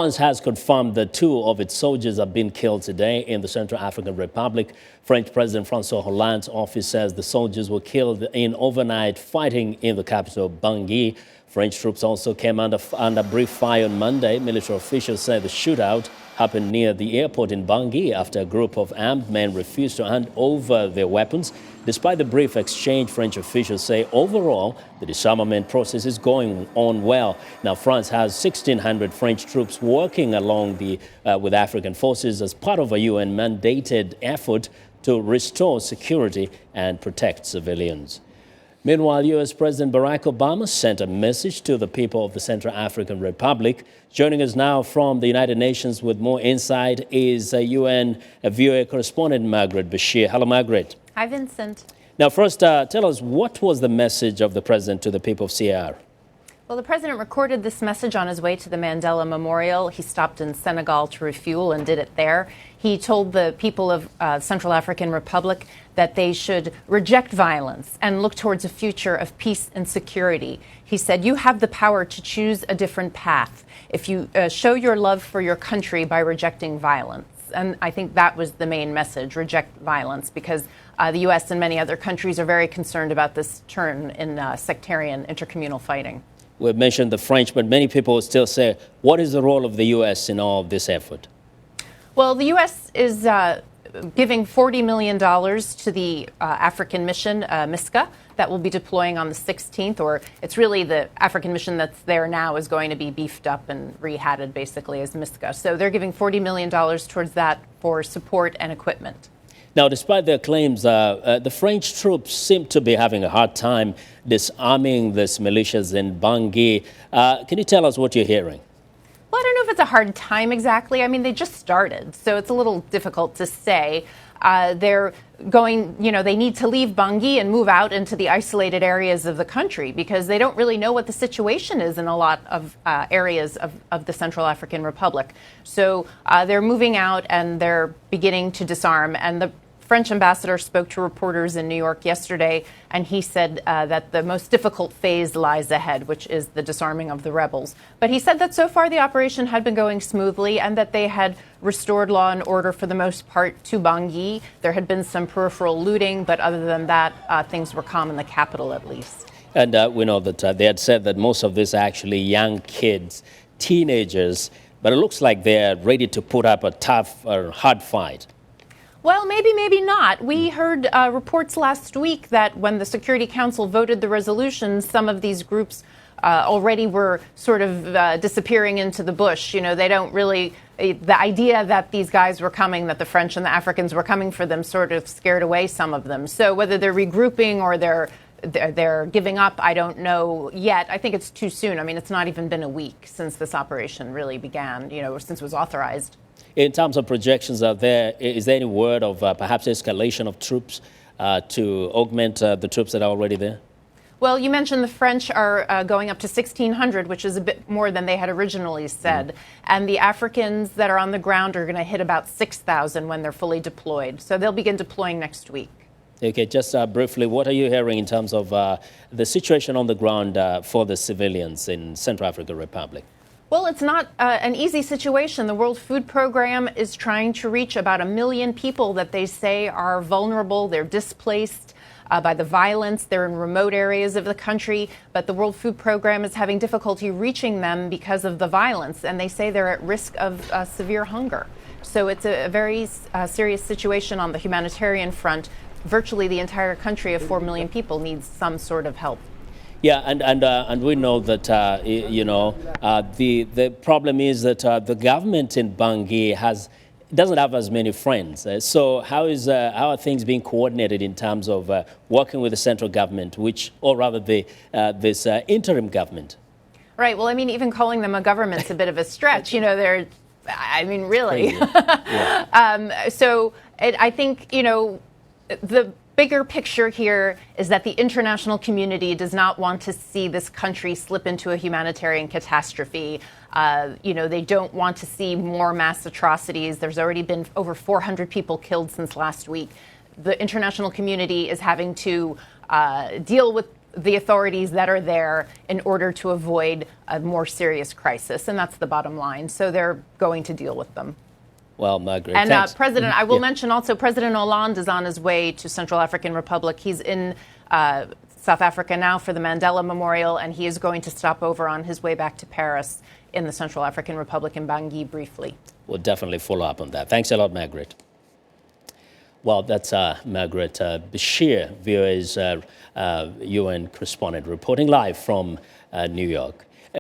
France has confirmed that 2 of its soldiers have been killed today in the Central African Republic. French President François Hollande's office says the soldiers were killed in overnight fighting in the capital, Bangui. French troops also came under brief fire on Monday. Military officials say the shootout happened near the airport in Bangui after a group of armed men refused to hand over their weapons. Despite the brief exchange, French officials say overall the disarmament process is going on well. Now, France has 1,600 French troops working along with African forces as part of a UN mandated effort to restore security and protect civilians. Meanwhile, U.S. President Barack Obama sent a message to the people of the Central African Republic. Joining us now from the United Nations with more insight is UN VOA correspondent Margaret Besheer. Hello, Margaret. Hi, Vincent. Now, first, tell us, what was the message of the president to the people of CAR? Well, the president recorded this message on his way to the Mandela Memorial. He stopped in Senegal to refuel and did it there. He told the people of Central African Republic that they should reject violence and look towards a future of peace and security. He said, you have the power to choose a different path if you show your love for your country by rejecting violence. And I think that was the main message, reject violence, because the U.S. and many other countries are very concerned about this turn in sectarian intercommunal fighting. We've mentioned the French, but many people still say, what is the role of the U.S. in all of this effort? Well, the U.S. is giving $40 million to the African mission, MISCA, that will be deploying on the 16th, or it's really the African mission that's there now is going to be beefed up and rehatted basically as MISCA. So they're giving $40 million towards that for support and equipment. Now, despite their claims, the French troops seem to be having a hard time disarming these militias in Bangui. Can you tell us what you're hearing? Well, I don't know if it's a hard time exactly. I mean, they just started, so it's a little difficult to say. They're going, they need to leave Bangui and move out into the isolated areas of the country because they don't really know what the situation is in a lot of areas of the Central African Republic. So they're moving out and they're beginning to disarm. And the French ambassador spoke to reporters in New York yesterday, and he said that the most difficult phase lies ahead, which is the disarming of the rebels. But he said that so far the operation had been going smoothly and that they had restored law and order for the most part to Bangui. There had been some peripheral looting, but other than that, things were calm in the capital at least. And we know that they had said that most of these are actually young kids, teenagers, but it looks like they're ready to put up a tough or hard fight. Well, maybe, maybe not. We heard reports last week that when the Security Council voted the resolution, some of these groups already were sort of disappearing into the bush. They don't really, the idea that these guys were coming, that the French and the Africans were coming for them sort of scared away some of them. So whether they're regrouping or they're giving up, I don't know yet. I think it's too soon. I mean, it's not even been a week since this operation really began, since it was authorized. In terms of projections out there, is there any word of perhaps escalation of troops to augment the troops that are already there? Well, you mentioned the French are going up to 1,600, which is a bit more than they had originally said. And the Africans that are on the ground are going to hit about 6,000 when they're fully deployed. So they'll begin deploying next week. Okay, just briefly, what are you hearing in terms of the situation on the ground for the civilians in Central African Republic? Well, it's not an easy situation. The World Food Program is trying to reach about 1 million people that they say are vulnerable. They're displaced by the violence. They're in remote areas of the country. But the World Food Program is having difficulty reaching them because of the violence. And they say they're at risk of severe hunger. So it's a very serious situation on the humanitarian front. Virtually the entire country of 4 million people needs some sort of help. Yeah, and we know that the problem is that the government in Bangui doesn't have as many friends. So how are things being coordinated in terms of working with the central government, or rather this interim government? Right. Well, I mean, even calling them a government's a bit of a stretch. Really. Yeah. I think the bigger picture here is that the international community does not want to see this country slip into a humanitarian catastrophe. They don't want to see more mass atrocities. There's already been over 400 people killed since last week. The international community is having to deal with the authorities that are there in order to avoid a more serious crisis. And that's the bottom line. So they're going to deal with them. Well, Margaret, and thanks. I will mention also, President Hollande is on his way to Central African Republic. He's in South Africa now for the Mandela Memorial, and he is going to stop over on his way back to Paris in the Central African Republic in Bangui briefly. We'll definitely follow up on that. Thanks a lot, Margaret. Well, that's Margaret Besheer, VOA's UN correspondent, reporting live from New York.